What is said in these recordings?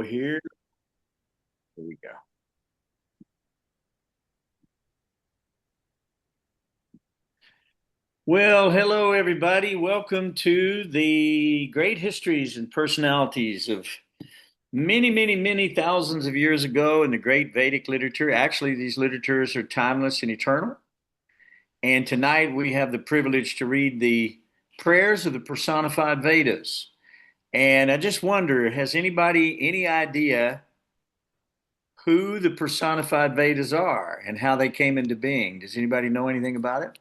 here. Here we go. Well, hello, everybody. Welcome to the great histories and personalities of many, many, many thousands of years ago in the great Vedic literature. Actually, these literatures are timeless and eternal. And tonight we have the privilege to read the prayers of the personified Vedas. And I just wonder, has anybody any idea who the personified Vedas are and how they came into being? Does anybody know anything about it?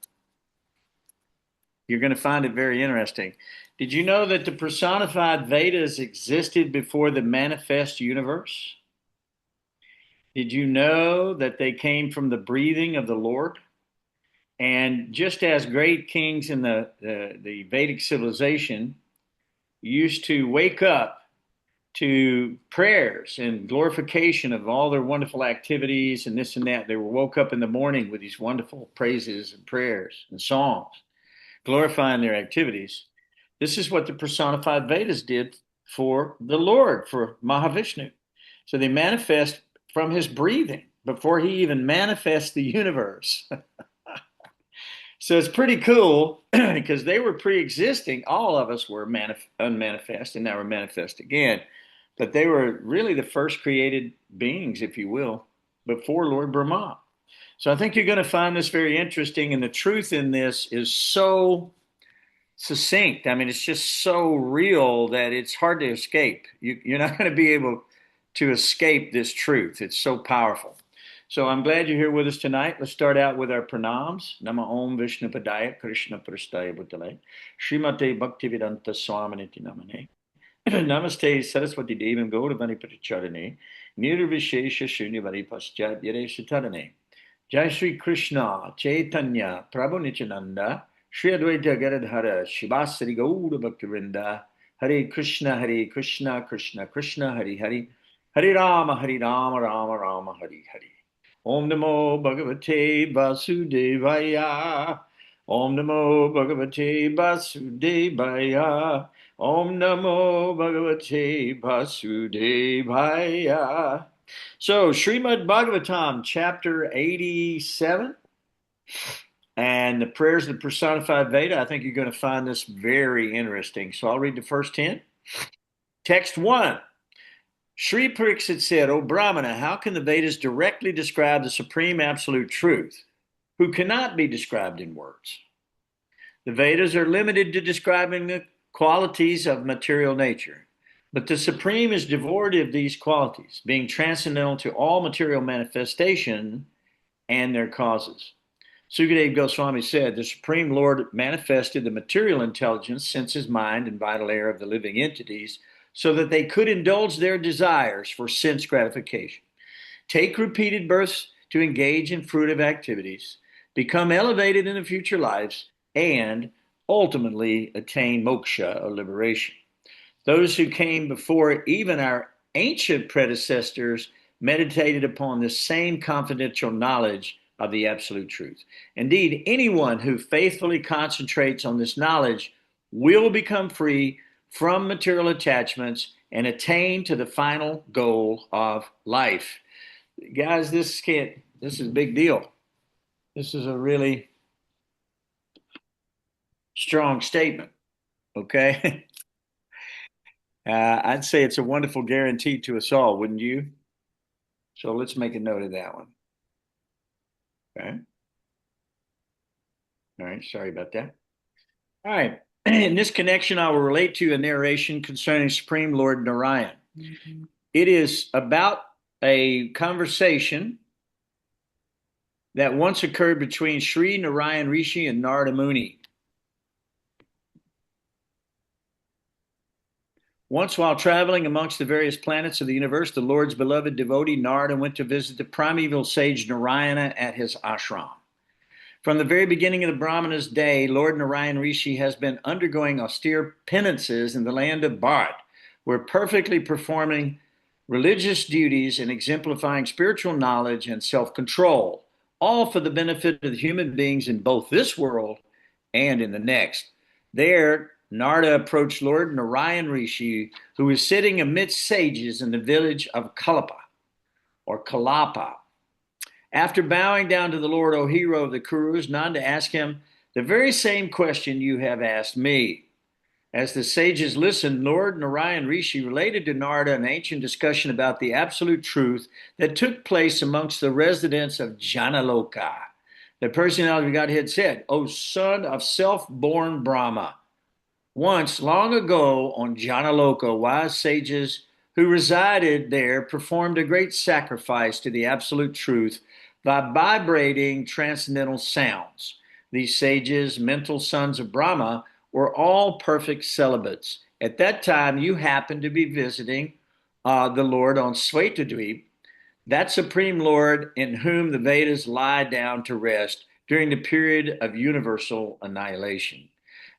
You're going to find it very interesting. Did you know that the personified Vedas existed before the manifest universe? Did you know that they came from the breathing of the Lord? And just as great kings in the Vedic civilization used to wake up to prayers and glorification of all their wonderful activities and this and that, they were woke up in the morning with these wonderful praises and prayers and songs glorifying their activities. This is what the personified Vedas did for the Lord, for Mahavishnu. So they manifest from his breathing before he even manifests the universe. So it's pretty cool because they were pre-existing. All of us were unmanifest and now we're manifest again. But they were really the first created beings, if you will, before Lord Brahma. So I think you're going to find this very interesting. And the truth in this is so succinct. I mean, it's just so real that it's hard to escape. You're not going to be able to escape this truth. It's so powerful. So I'm glad you're here with us tonight. Let's start out with our pranams. Nama Om Vishnu Padaya Krishna Prasthaya Bhutale Srimate Bhaktivedanta Swaminiti Namane Namaste Saraswati Devam Gauravani Pratacharane Nirvishesha Shunyavadi Paschat Yare Sitarane Jai Shri Krishna Chaitanya Prabhu Nityananda Shri Advaita Garadhara Shivasari Gaura Bhaktivinda Hare Krishna Krishna Krishna Hare Hare Hare Rama Rama Rama Hare Hare Om Namo Bhagavate Vasudevaya Om Namo Bhagavate Vasudevaya Om Namo Bhagavate Vasudevaya. So, Srimad Bhagavatam, chapter 87, and the prayers of the personified Veda. I think you're going to find this very interesting. So, I'll read the first 10. Text 1. Sri Pariksit said, O Brahmana, how can the Vedas directly describe the supreme absolute truth, who cannot be described in words? The Vedas are limited to describing the qualities of material nature, but the Supreme is devoid of these qualities, being transcendental to all material manifestation and their causes. Sukadeva Goswami said, the Supreme Lord manifested the material intelligence, senses, mind, and vital air of the living entities so that they could indulge their desires for sense gratification, take repeated births to engage in fruitive activities, become elevated in the future lives, and ultimately attain moksha or liberation. Those who came before even our ancient predecessors meditated upon this same confidential knowledge of the absolute truth. Indeed, anyone who faithfully concentrates on this knowledge will become free from material attachments and attain to the final goal of life. Guys, this is a big deal. This is a really strong statement, okay? I'd say it's a wonderful guarantee to us all, wouldn't you? So let's make a note of that one. Okay. All right, sorry about that. All right. In this connection, I will relate to you a narration concerning Supreme Lord Narayan. Mm-hmm. It is about a conversation that once occurred between Sri Narayan Rishi and Narada Muni. Once while traveling amongst the various planets of the universe, the Lord's beloved devotee Narada went to visit the primeval sage Narayana at his ashram. From the very beginning of the Brahmana's day, Lord Narayan Rishi has been undergoing austere penances in the land of Bharat, where perfectly performing religious duties and exemplifying spiritual knowledge and self-control, all for the benefit of the human beings in both this world and in the next. There, Narada approached Lord Narayan Rishi, who was sitting amidst sages in the village of Kalapa or Kalapa. After bowing down to the Lord, O hero of the Kurus, Nanda asked him the very same question you have asked me. As the sages listened, Lord Narayan Rishi related to Narada an ancient discussion about the absolute truth that took place amongst the residents of Janaloka. The personality of Godhead said, O son of self-born Brahma, once, long ago, on Janaloka, wise sages who resided there performed a great sacrifice to the absolute truth by vibrating transcendental sounds. These sages, mental sons of Brahma, were all perfect celibates. At that time, you happened to be visiting the Lord on Svetadweep, that supreme Lord in whom the Vedas lie down to rest during the period of universal annihilation.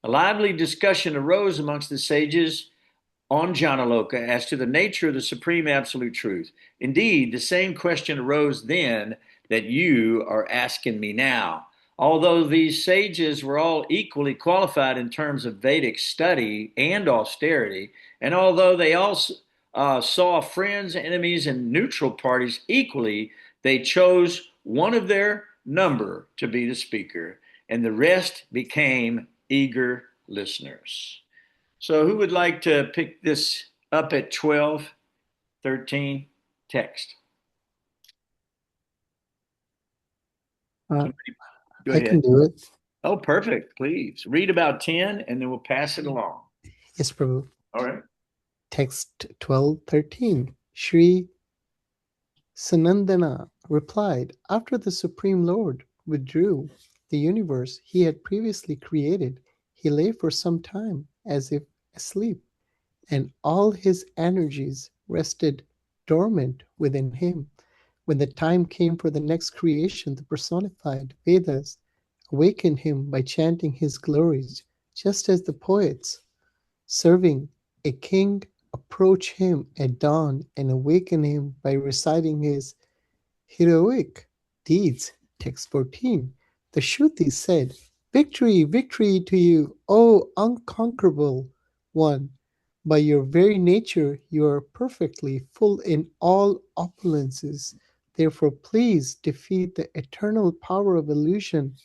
A lively discussion arose amongst the sages on Janaloka as to the nature of the supreme absolute truth. Indeed, the same question arose then that you are asking me now. Although these sages were all equally qualified in terms of Vedic study and austerity, and although they all saw friends, enemies, and neutral parties equally, they chose one of their number to be the speaker, and the rest became eager listeners. So, who would like to pick this up at 12:13 text? Uh, Go I ahead. can do it. Oh, perfect. Please read about 10 and then we'll pass it along. Yes, Prabhu. All right. Text 12:13. Shri Sanandana replied, after the Supreme Lord withdrew the universe he had previously created, he lay for some time as if asleep, and all his energies rested dormant within him. When the time came for the next creation, the personified Vedas awakened him by chanting his glories, just as the poets serving a king approach him at dawn and awaken him by reciting his heroic deeds. Text 14. The Shruti said, victory, victory to you, O unconquerable one. By your very nature, you are perfectly full in all opulences. Therefore, please defeat the eternal power of illusion,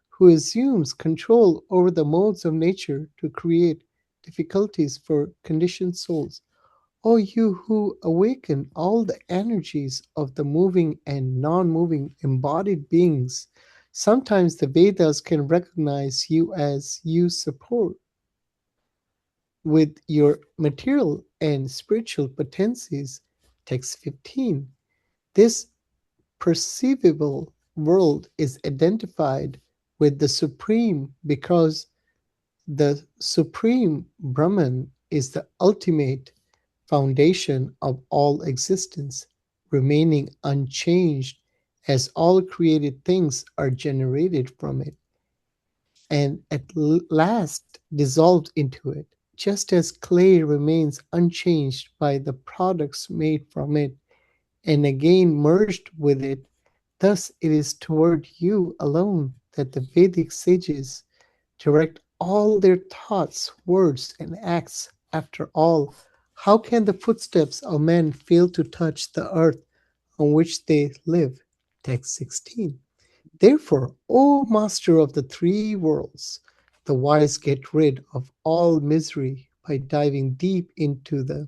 who assumes control over the modes of nature to create difficulties for conditioned souls. O you who awaken all the energies of the moving and non moving embodied beings, sometimes the Vedas can recognize you as you support with your material and spiritual potencies. Text 15. This perceivable world is identified with the Supreme because the Supreme Brahman is the ultimate foundation of all existence, remaining unchanged as all created things are generated from it and at last dissolved into it, just as clay remains unchanged by the products made from it and again merged with it. Thus it is toward you alone that the Vedic sages direct all their thoughts, words, and acts. After all, how can the footsteps of men fail to touch the earth on which they live? Text 16. Therefore, O master of the three worlds, the wise get rid of all misery by diving deep into the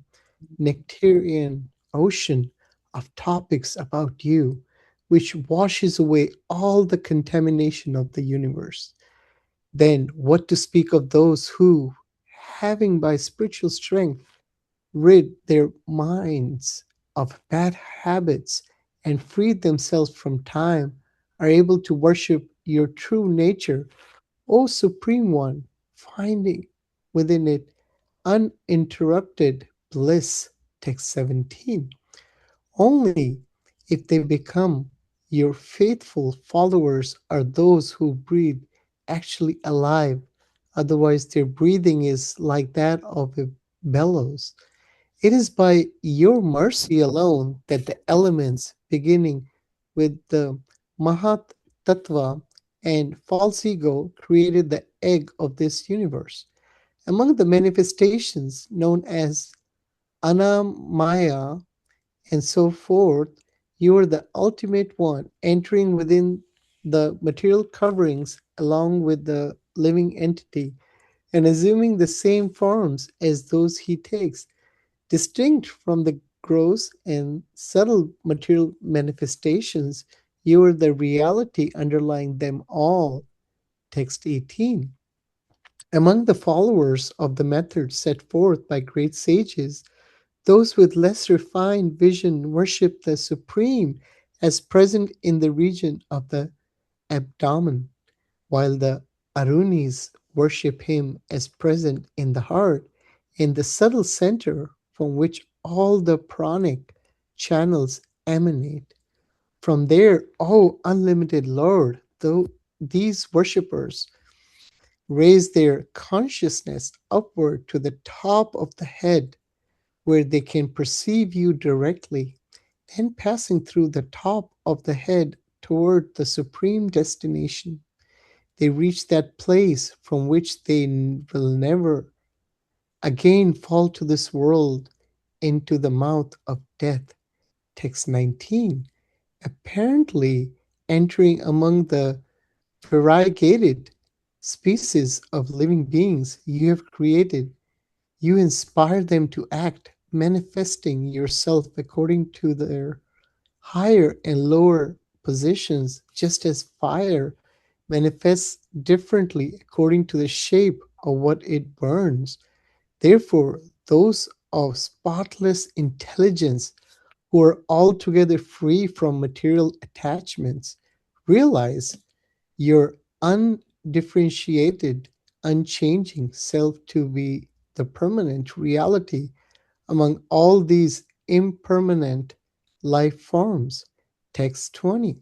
nectarian ocean of topics about you, which washes away all the contamination of the universe. Then what to speak of those who, having by spiritual strength rid their minds of bad habits and freed themselves from time, are able to worship your true nature, O Supreme One, finding within it uninterrupted bliss. Text 17. Only if they become your faithful followers are those who breathe actually alive, otherwise, their breathing is like that of a bellows. It is by your mercy alone that the elements, beginning with the Mahat Tattva and false ego, created the egg of this universe. Among the manifestations known as Anamaya and so forth, you are the ultimate one, entering within the material coverings along with the living entity and assuming the same forms as those he takes, distinct from the gross and subtle material manifestations. You are the reality underlying them all. Text 18. Among the followers of the method set forth by great sages, those with less refined vision worship the Supreme as present in the region of the abdomen, while the Arunis worship him as present in the heart, in the subtle center from which all the pranic channels emanate. From there, O unlimited Lord, though these worshippers raise their consciousness upward to the top of the head, where they can perceive you directly, then passing through the top of the head toward the supreme destination, they reach that place from which they will never again fall to this world into the mouth of death. Text 19. Apparently entering among the variegated species of living beings you have created, you inspire them to act, manifesting yourself according to their higher and lower positions, just as fire manifests differently according to the shape of what it burns. Therefore, those of spotless intelligence who are altogether free from material attachments realize your undifferentiated, unchanging self to be the permanent reality among all these impermanent life forms. Text 20.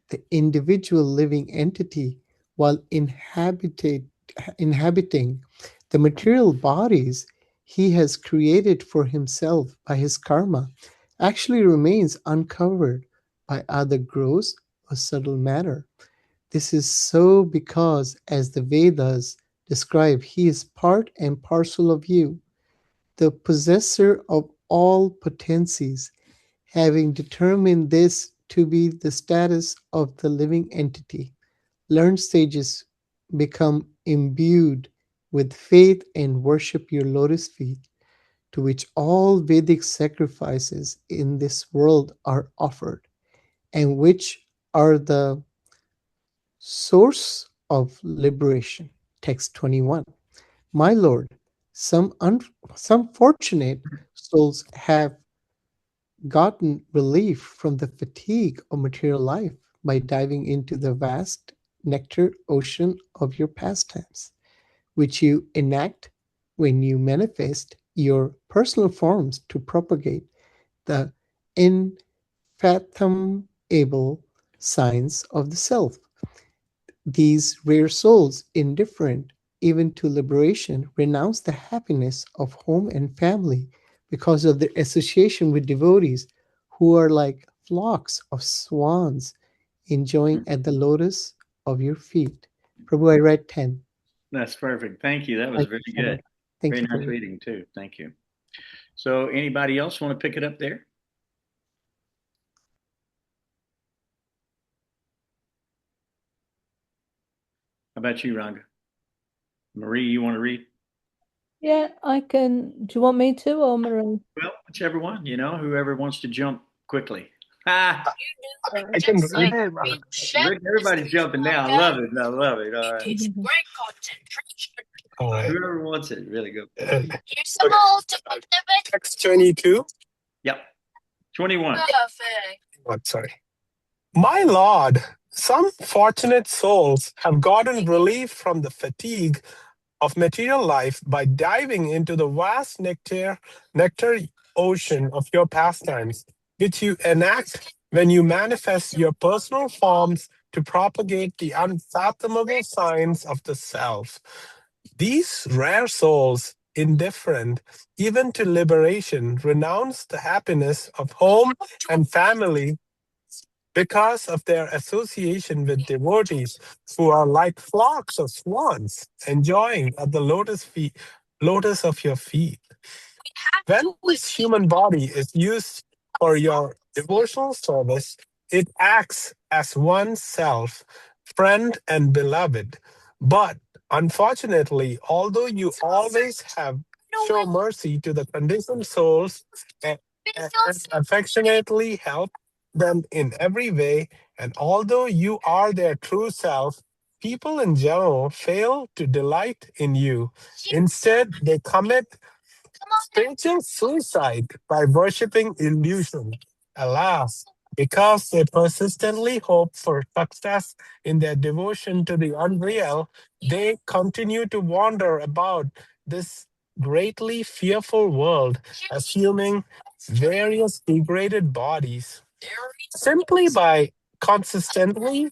The individual living entity, while inhabiting the material bodies he has created for himself by his karma, actually remains uncovered by other gross or subtle matter. This is so because, as the Vedas describe, he is part and parcel of you, the possessor of all potencies. Having determined this to be the status of the living entity, learned sages become imbued with faith and worship your lotus feet, to which all Vedic sacrifices in this world are offered, and which are the source of liberation. Text 21. My Lord, some fortunate souls have gotten relief from the fatigue of material life by diving into the vast nectar ocean of your pastimes, which you enact when you manifest your personal forms to propagate the infathomable science of the self. These rare souls, indifferent even to liberation, renounce the happiness of home and family because of their association with devotees who are like flocks of swans enjoying at the lotus of your feet. Prabhu, I read 10. That's perfect. Thank you. That was Thank very you so much. good. Thank Very you, nice Prabhu. reading too. Thank you. So, anybody else want to pick it up there? How about you, Ranga? Marie, you want to read? Yeah, I can. Do you want me to or Marie? Well, whichever one, whoever wants to jump quickly. Ah, I can read. look, everybody's jumping now. I love it. I love it. All right. Whoever wants it, really go. Okay. Text 22. Yep. 21. Oh, sorry. My Lord, some fortunate souls have gotten relief from the fatigue of material life by diving into the vast nectar ocean of your pastimes, which you enact when you manifest your personal forms to propagate the unfathomable science of the self. These rare souls, indifferent even to liberation, renounce the happiness of home and family because of their association with devotees who are like flocks of swans enjoying at the lotus of your feet. When this human body is used for your devotional service, it acts as oneself, friend and beloved. But unfortunately, although you always have show mercy to the conditioned souls and, and affectionately help them in every way, and although you are their true self, people in general fail to delight in you. Instead, they commit spiritual suicide by worshipping illusion. Alas, because they persistently hope for success in their devotion to the unreal, they continue to wander about this greatly fearful world, assuming various degraded bodies. Simply by consistently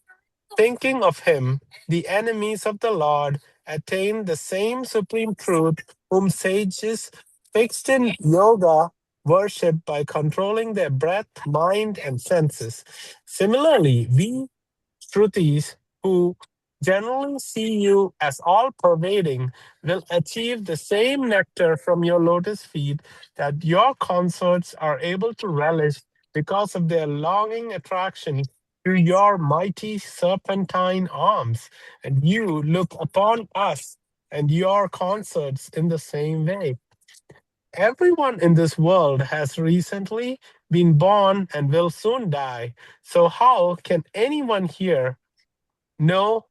thinking of him, the enemies of the Lord attain the same supreme truth whom sages fixed in yoga worship by controlling their breath, mind, and senses. Similarly, we Shrutis who generally see you as all pervading will achieve the same nectar from your lotus feet that your consorts are able to relish because of their longing attraction to your mighty serpentine arms. And you look upon us and your consorts in the same way. Everyone in this world has recently been born and will soon die. So, how can anyone here know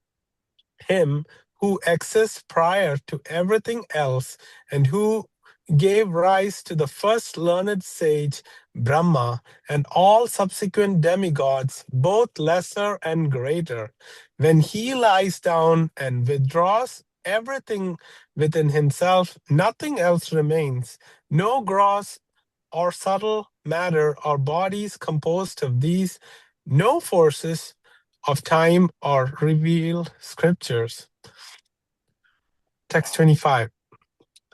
him who exists prior to everything else and who gave rise to the first learned sage, Brahma, and all subsequent demigods, both lesser and greater? When he lies down and withdraws everything within himself, nothing else remains. No gross or subtle matter or bodies composed of these, no forces of time or revealed scriptures. Text 25.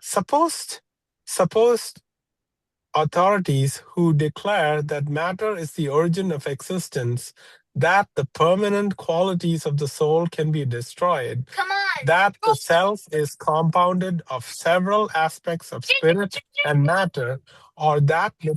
Supposed authorities who declare that matter is the origin of existence, that the permanent qualities of the soul can be destroyed, that the self is compounded of several aspects of spirit and matter, or that